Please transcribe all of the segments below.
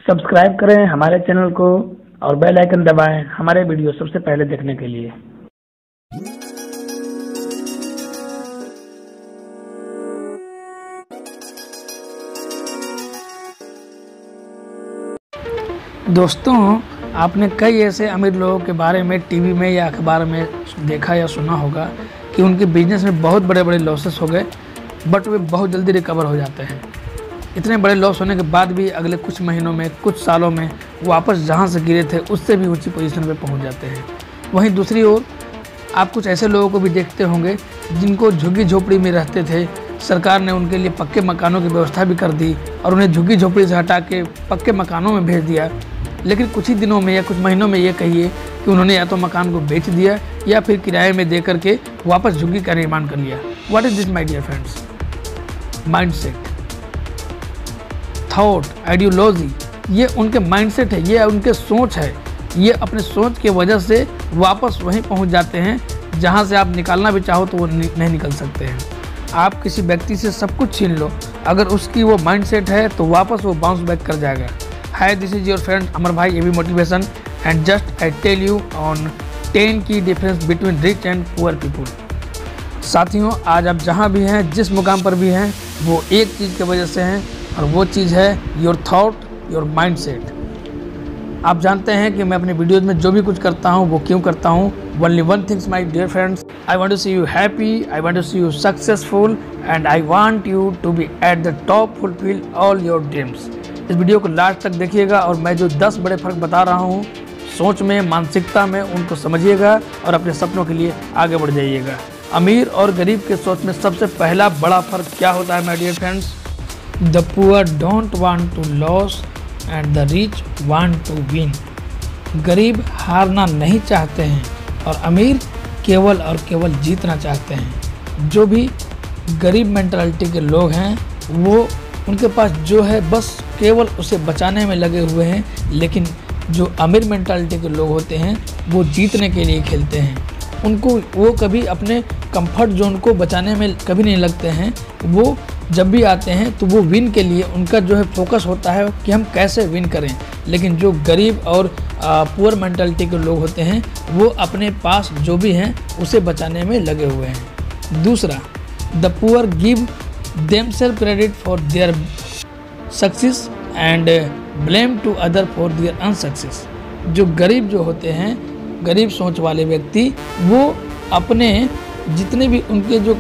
Subscribe करें हमारे channel को और बेल आइकन दबाएं हमारे वीडियो सबसे पहले देखने के लिए। दोस्तों, आपने कई ऐसे अमीर लोगों के बारे में टीवी में या अखबार में देखा या सुना होगा कि उनके बिजनेस में बहुत बड़े बड़े लॉसेस हो गए, बट वे बहुत जल्दी रिकवर हो जाते हैं। इतने बड़े लॉस होने के बाद भी अगले कुछ महीनों में, कुछ सालों में वापस जहां से गिरे थे उससे भी ऊंची पोजीशन पे पहुंच जाते हैं। वहीं दूसरी ओर आप कुछ ऐसे लोगों को भी देखते होंगे जिनको झुग्गी झोपड़ी में रहते थे, सरकार ने उनके लिए पक्के मकानों की व्यवस्था भी कर दी और उन्हें झुग्गी झोपड़ी से हटा के पक्के मकानों में भेज दिया। लेकिन कुछ ही दिनों में या कुछ महीनों में ये कहिए कि उन्होंने या तो मकान को बेच दिया या फिर किराए में दे करके वापस झुग्गी का निर्माण कर लिया। What is this my dear friends? Mindset, thought, ideology, ये उनके माइंडसेट है, ये उनके सोच है। ये अपने सोच की वजह से वापस वहीं पहुंच जाते हैं जहां से आप निकालना भी चाहो तो वो नहीं निकल सकते हैं। आप किसी व्यक्ति से सब कुछ छीन लो, अगर उसकी वो माइंडसेट है तो वापस वो बाउंस बैक कर जाएगा। Hi, this is your friend Amar भाई, AB motivation, and just I tell you on 10 की difference between rich and poor people. साथियों, आज आप जहां भी हैं, जिस मुकाम पर भी हैं, वो एक चीज़ की वजह से हैं और वो चीज़ है योर थॉट, योर माइंडसेट। आप जानते हैं कि मैं अपने वीडियोज़ में जो भी कुछ करता हूँ वो क्यों करता हूँ। Only one things my dear friends, I want to see you happy, I want to see you successful, and I want you to be at the top, fulfil all your dreams. इस video को last तक देखिएगा और मैं जो 10 बड़े फर्क बता रहा हूँ सोच में, मानसिकता में, उनको समझिएगा और अपने सपनों के लिए आगे बढ़ जाइएगा। अमीर और गरीब के सोच में सबसे पहला बड़ा फर्क क्या होता है my dear friends? The poor don't want to loss and the rich want to win. गरीब हारना नहीं चाहते हैं और अमीर केवल और केवल जीतना चाहते हैं। जो भी गरीब मेंटालिटी के लोग हैं वो उनके पास जो है बस केवल उसे बचाने में लगे हुए हैं, लेकिन जो अमीर मेंटालिटी के लोग होते हैं वो जीतने के लिए खेलते हैं। उनको वो कभी अपने कंफर्ट जोन को बचाने में कभी नहीं लगते हैं। वो जब भी आते हैं तो वो विन के लिए उनका जो है फोकस होता है कि हम कैसे विन करें। लेकिन जो गरीब और पुअर मेंटालिटी के लोग होते हैं वो अपने पास जो भी हैं उसे बचाने में लगे हुए हैं। दूसरा, the poor give themselves credit for their success and blame to other for their unsuccess. जो गरीब जो होते हैं, गरीब सोच वाले व्यक्ति, वो अपने जितने भी उनके जो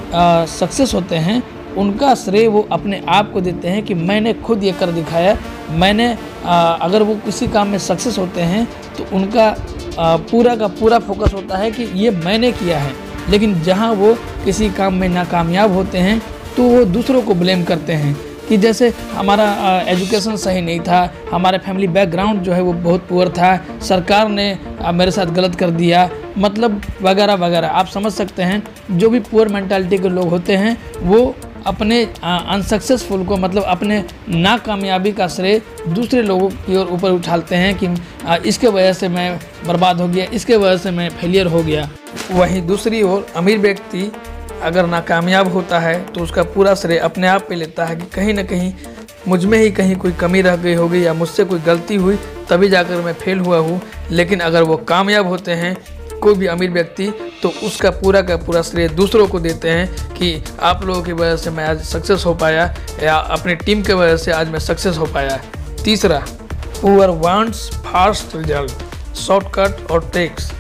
सक्सेस होते हैं उनका श्रेय वो अपने आप को देते हैं कि मैंने खुद ये कर दिखाया। मैंने अगर वो किसी काम में सक्सेस होते हैं तो उनका पूरा का पूरा फोकस होता है कि ये मैंने किया है। लेकिन जहाँ वो किसी काम में नाकामयाब होते हैं तो वो दूसरों को ब्लेम करते हैं कि जैसे हमारा एजुकेशन सही नहीं था, हमारे फैमिली बैकग्राउंड जो है वो बहुत पुअर था, सरकार ने मेरे साथ गलत कर दिया, मतलब वगैरह वगैरह। आप समझ सकते हैं जो भी पुअर मेंटालिटी के लोग होते हैं वो अपने अनसक्सेसफुल को, मतलब अपने नाकामयाबी का श्रेय दूसरे लोगों की ओर ऊपर उछालते हैं कि इसके वजह से मैं बर्बाद हो गया, इसके वजह से मैं फेलियर हो गया। वहीं दूसरी ओर अमीर व्यक्ति अगर नाकामयाब होता है तो उसका पूरा श्रेय अपने आप पे लेता है कि कहीं ना कहीं मुझ में ही कहीं कोई कमी रह गई होगी या मुझसे कोई गलती हुई तभी जाकर मैं फेल हुआ हूँ। लेकिन अगर वो कामयाब होते हैं कोई भी अमीर व्यक्ति तो उसका पूरा का पूरा श्रेय दूसरों को देते हैं कि आप लोगों की वजह से मैं आज सक्सेस हो पाया या अपनी टीम की वजह से आज मैं सक्सेस हो पाया। तीसरा, poor wants fast result, shortcut और ट्रिक्स।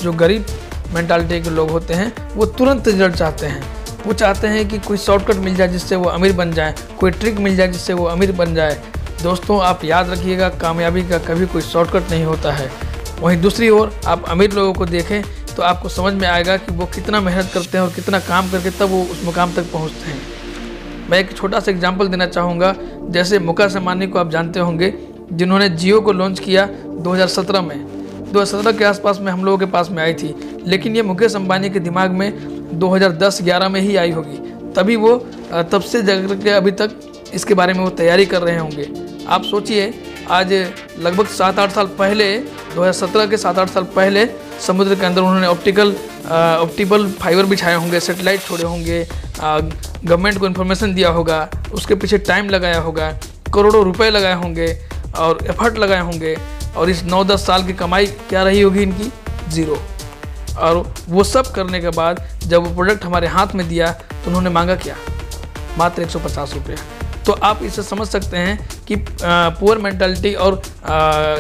जो गरीब मेंटालिटी के लोग होते हैं वो तुरंत रिजल्ट चाहते हैं। वो चाहते हैं कि कोई शॉर्टकट मिल जाए जिससे वो अमीर बन जाए, कोई ट्रिक मिल जाए जिससे वो अमीर बन जाए। दोस्तों, आप याद रखिएगा, कामयाबी का कभी कोई शॉर्टकट नहीं होता है। वहीं दूसरी ओर आप अमीर लोगों को देखें तो आपको समझ में आएगा कि वो कितना मेहनत करते हैं और कितना काम करके तब वो उस मुकाम तक पहुंचते हैं। मैं एक छोटा सा एग्जांपल देना चाहूँगा। जैसे मुकेश अंबानी को आप जानते होंगे, जिन्होंने जियो को लॉन्च किया 2017 में। 2017 के आसपास में हम लोगों के पास में आई थी, लेकिन ये मुकेश अंबानी के दिमाग में 2010-11 में ही आई होगी। तभी वो तब से जग के अभी तक इसके बारे में वो तैयारी कर रहे होंगे। आप सोचिए, आज लगभग 7-8 साल पहले, 2017 के 7-8 साल पहले समुद्र के अंदर उन्होंने ऑप्टिकल फाइबर बिछाए होंगे, सैटेलाइट छोड़े होंगे, गवर्नमेंट को इन्फॉर्मेशन दिया होगा, उसके पीछे टाइम लगाया होगा, करोड़ों रुपए लगाए होंगे। और एफर्ट लगाए होंगे, और इस 9-10 साल की कमाई क्या रही होगी इनकी, 0। और वो सब करने के बाद जब वो प्रोडक्ट हमारे हाथ में दिया तो उन्होंने मांगा क्या, मात्र 150 रुपये। तो आप इसे समझ सकते हैं कि पुअर मेंटालिटी और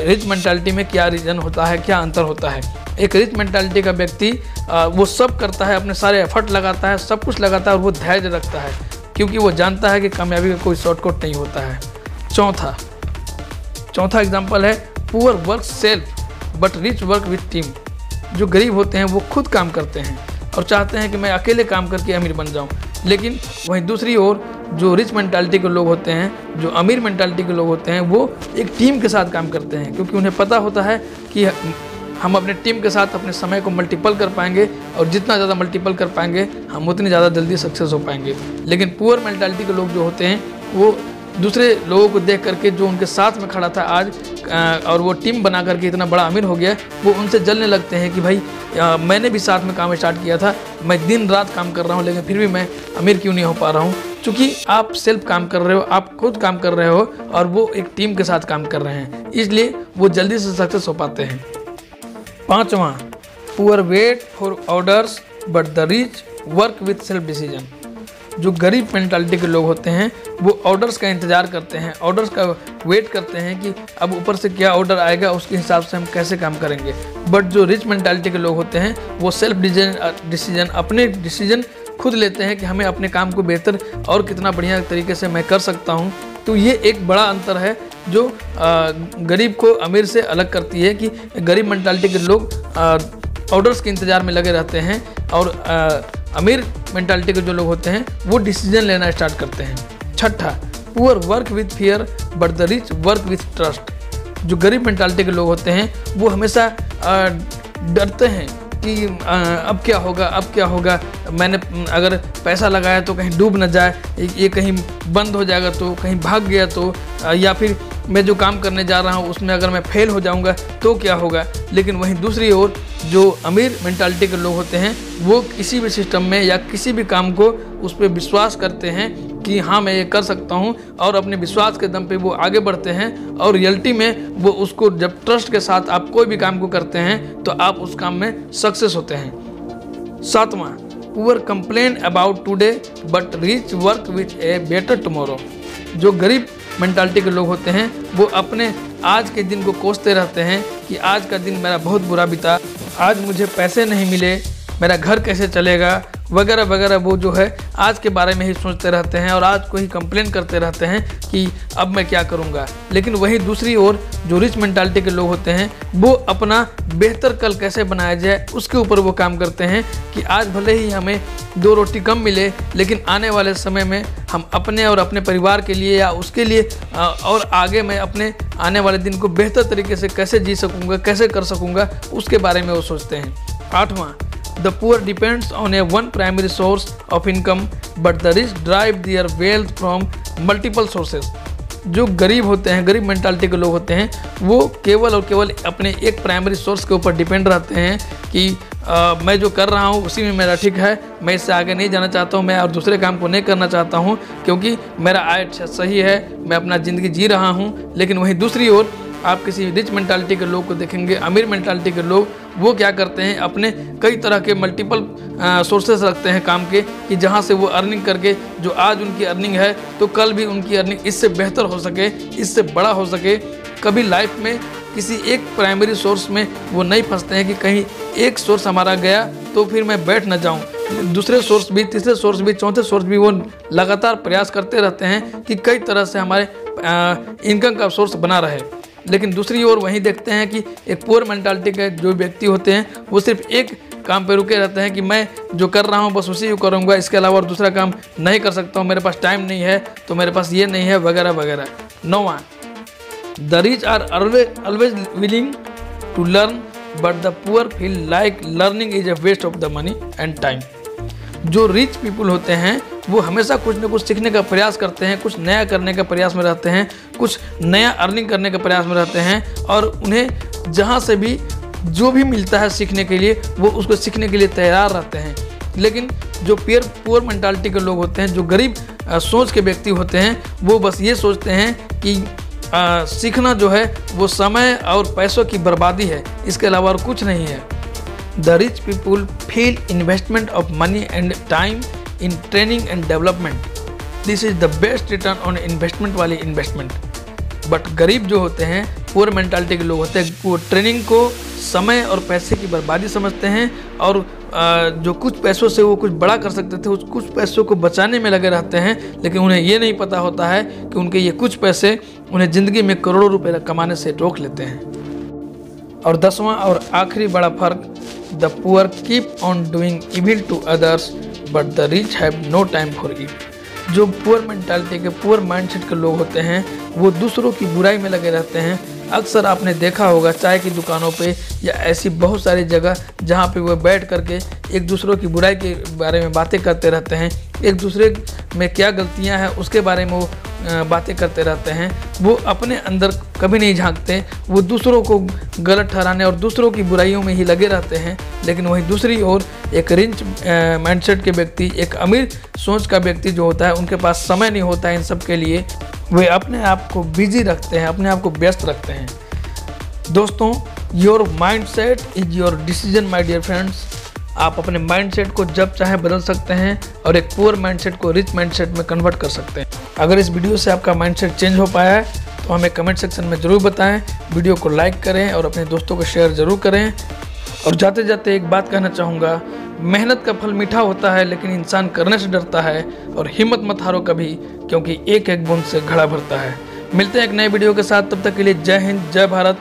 रिच मेंटालिटी में क्या रीजन होता है, क्या अंतर होता है। एक रिच मेंटालिटी का व्यक्ति वो सब करता है, अपने सारे एफर्ट लगाता है, सब कुछ लगाता है, और वो धैर्य रखता है, क्योंकि वो जानता है कि कामयाबी का कोई शॉर्टकट नहीं होता है। चौथा एग्जाम्पल है poor work self but rich work with team. जो गरीब होते हैं वो खुद काम करते हैं और चाहते हैं कि मैं अकेले काम करके अमीर बन जाऊं, लेकिन वहीं दूसरी ओर जो रिच मेंटालिटी के लोग होते हैं, जो अमीर मेंटालिटी के लोग होते हैं, वो एक टीम के साथ काम करते हैं, क्योंकि उन्हें पता होता है कि हम अपने टीम के साथ अपने समय को मल्टीपल कर पाएंगे, और जितना ज़्यादा मल्टीपल कर पाएंगे हम उतनी ज़्यादा जल्दी सक्सेस हो पाएंगे। लेकिन पुअर मेंटालिटी के लोग जो होते हैं वो दूसरे लोगों को देख करके, जो उनके साथ में खड़ा था आज और वो टीम बना करके इतना बड़ा अमीर हो गया, वो उनसे जलने लगते हैं कि भाई मैंने भी साथ में काम स्टार्ट किया था, मैं दिन रात काम कर रहा हूँ, लेकिन फिर भी मैं अमीर क्यों नहीं हो पा रहा हूँ। क्योंकि आप सेल्फ काम कर रहे हो, आप खुद काम कर रहे हो, और वो एक टीम के साथ काम कर रहे हैं, इसलिए वो जल्दी से सक्सेस हो पाते हैं। 5वां, poor wait for orders but the rich work with self decision. जो गरीब मेंटालिटी के लोग होते हैं वो ऑर्डर्स का इंतज़ार करते हैं, ऑर्डर्स का वेट करते हैं कि अब ऊपर से क्या ऑर्डर आएगा, उसके हिसाब से हम कैसे काम करेंगे। बट जो रिच मेंटालिटी के लोग होते हैं वो सेल्फ डिसीजन अपने डिसीजन खुद लेते हैं कि हमें अपने काम को बेहतर और कितना बढ़िया तरीके से मैं कर सकता हूँ। तो ये एक बड़ा अंतर है जो गरीब को अमीर से अलग करती है, कि गरीब मेंटालिटी के लोग ऑर्डर्स के इंतज़ार में लगे रहते हैं, और अमीर मेंटालिटी के जो लोग होते हैं वो डिसीजन लेना स्टार्ट करते हैं। 6, poor work with fear but the rich work with trust. जो गरीब मेंटालिटी के लोग होते हैं वो हमेशा डरते हैं कि अब क्या होगा, अब क्या होगा, मैंने अगर पैसा लगाया तो कहीं डूब न जाए, ये कहीं बंद हो जाएगा तो, कहीं भाग गया तो, या फिर मैं जो काम करने जा रहा हूँ उसमें अगर मैं फेल हो जाऊँगा तो क्या होगा। लेकिन वहीं दूसरी ओर जो अमीर मेंटालिटी के लोग होते हैं वो किसी भी सिस्टम में या किसी भी काम को उस पर विश्वास करते हैं कि हाँ मैं ये कर सकता हूँ, और अपने विश्वास के दम पे वो आगे बढ़ते हैं, और रियलिटी में वो उसको जब ट्रस्ट के साथ आप कोई भी काम को करते हैं तो आप उस काम में सक्सेस होते हैं। 7वां, poor complain about today but rich work with a better tomorrow. जो गरीब मेंटालिटी के लोग होते हैं वो अपने आज के दिन को कोसते रहते हैं कि आज का दिन मेरा बहुत बुरा बीता, आज मुझे पैसे नहीं मिले, मेरा घर कैसे चलेगा, वगैरह वगैरह। वो जो है आज के बारे में ही सोचते रहते हैं और आज को ही कंप्लेन करते रहते हैं कि अब मैं क्या करूँगा। लेकिन वहीं दूसरी ओर जो रिच मेंटालिटी के लोग होते हैं वो अपना बेहतर कल कैसे बनाया जाए उसके ऊपर वो काम करते हैं कि आज भले ही हमें 2 रोटी कम मिले, लेकिन आने वाले समय में हम अपने और अपने परिवार के लिए या उसके लिए और आगे मैं अपने आने वाले दिन को बेहतर तरीके से कैसे जी सकूँगा, कैसे कर सकूँगा, उसके बारे में वो सोचते हैं। 8वां, The poor depends on a one primary source of income, but the rich derive their wealth from multiple sources. जो गरीब होते हैं, गरीब मेंटालिटी के लोग होते हैं, वो केवल और केवल अपने एक प्राइमरी सोर्स के ऊपर डिपेंड रहते हैं कि मैं जो कर रहा हूँ उसी में मेरा ठीक है, मैं इससे आगे नहीं जाना चाहता हूँ, मैं और दूसरे काम को नहीं करना चाहता हूँ क्योंकि मेरा आय सही है, मैं अपना ज़िंदगी जी रहा हूँ। लेकिन वहीं दूसरी ओर आप किसी रिच मेंटालिटी के लोग को देखेंगे, अमीर मेंटालिटी के लोग, वो क्या करते हैं, अपने कई तरह के मल्टीपल सोर्सेस रखते हैं काम के कि जहां से वो अर्निंग करके जो आज उनकी अर्निंग है तो कल भी उनकी अर्निंग इससे बेहतर हो सके, इससे बड़ा हो सके। कभी लाइफ में किसी एक प्राइमरी सोर्स में वो नहीं फंसते हैं कि कहीं एक सोर्स हमारा गया तो फिर मैं बैठ न जाऊँ, दूसरे सोर्स भी, तीसरे सोर्स भी, चौथे सोर्स भी, वो लगातार प्रयास करते रहते हैं कि कई तरह से हमारे इनकम का सोर्स बना रहे। लेकिन दूसरी ओर वहीं देखते हैं कि एक पुअर मेंटालिटी के जो व्यक्ति होते हैं वो सिर्फ एक काम पे रुके रहते हैं कि मैं जो कर रहा हूँ बस उसी को करूँगा, इसके अलावा और दूसरा काम नहीं कर सकता हूँ, मेरे पास टाइम नहीं है तो मेरे पास ये नहीं है, वगैरह वगैरह। 9वां, the rich are always willing to learn but the poor feel like learning is a waste of the money and time. जो रिच पीपल होते हैं वो हमेशा कुछ न कुछ सीखने का प्रयास करते हैं, कुछ नया करने का प्रयास में रहते हैं, कुछ नया अर्निंग करने का प्रयास में रहते हैं, और उन्हें जहाँ से भी जो भी मिलता है सीखने के लिए वो उसको सीखने के लिए तैयार रहते हैं। लेकिन जो पुअर मेंटालिटी के लोग होते हैं, जो गरीब सोच के व्यक्ति होते हैं, वो बस ये सोचते हैं कि सीखना जो है वो समय और पैसों की बर्बादी है, इसके अलावा और कुछ नहीं है। The rich people feel investment of money and time in training and development, this is the best return on investment वाली इन्वेस्टमेंट। बट गरीब जो होते हैं, पुअर मेंटालिटी के लोग होते हैं, वो ट्रेनिंग को समय और पैसे की बर्बादी समझते हैं और जो कुछ पैसों से वो कुछ बड़ा कर सकते थे उस कुछ पैसों को बचाने में लगे रहते हैं, लेकिन उन्हें ये नहीं पता होता है कि उनके ये कुछ पैसे उन्हें ज़िंदगी में करोड़ों रुपए कमाने से रोक लेते हैं। और 10वां और आखिरी बड़ा फर्क, the poor keep on doing evil to others but the rich have no time for it. जो पुअर मेंटालिटी के, पुअर माइंडसेट के लोग होते हैं वो दूसरों की बुराई में लगे रहते हैं। अक्सर आपने देखा होगा चाय की दुकानों पे या ऐसी बहुत सारी जगह जहाँ पे वो बैठ करके एक दूसरों की बुराई के बारे में बातें करते रहते हैं, एक दूसरे में क्या गलतियाँ हैं उसके बारे में वो बातें करते रहते हैं। वो अपने अंदर कभी नहीं झांकते, वो दूसरों को गलत ठहराने और दूसरों की बुराइयों में ही लगे रहते हैं। लेकिन वहीं दूसरी ओर एक रिच माइंडसेट के व्यक्ति, एक अमीर सोच का व्यक्ति जो होता है, उनके पास समय नहीं होता है इन सब के लिए, वे अपने आप को बिजी रखते हैं, अपने आप को व्यस्त रखते हैं। दोस्तों, your mindset is your decision my dear friends. आप अपने माइंडसेट को जब चाहे बदल सकते हैं और एक पुअर माइंडसेट को रिच माइंडसेट में कन्वर्ट कर सकते हैं। अगर इस वीडियो से आपका माइंडसेट चेंज हो पाया है तो हमें कमेंट सेक्शन में ज़रूर बताएं, वीडियो को लाइक करें और अपने दोस्तों को शेयर ज़रूर करें। और जाते जाते एक बात कहना चाहूँगा, मेहनत का फल मीठा होता है लेकिन इंसान करने से डरता है। और हिम्मत मत हारो कभी, क्योंकि एक एक बूंद से घड़ा भरता है। मिलते हैं एक नए वीडियो के साथ, तब तक के लिए जय हिंद, जय भारत।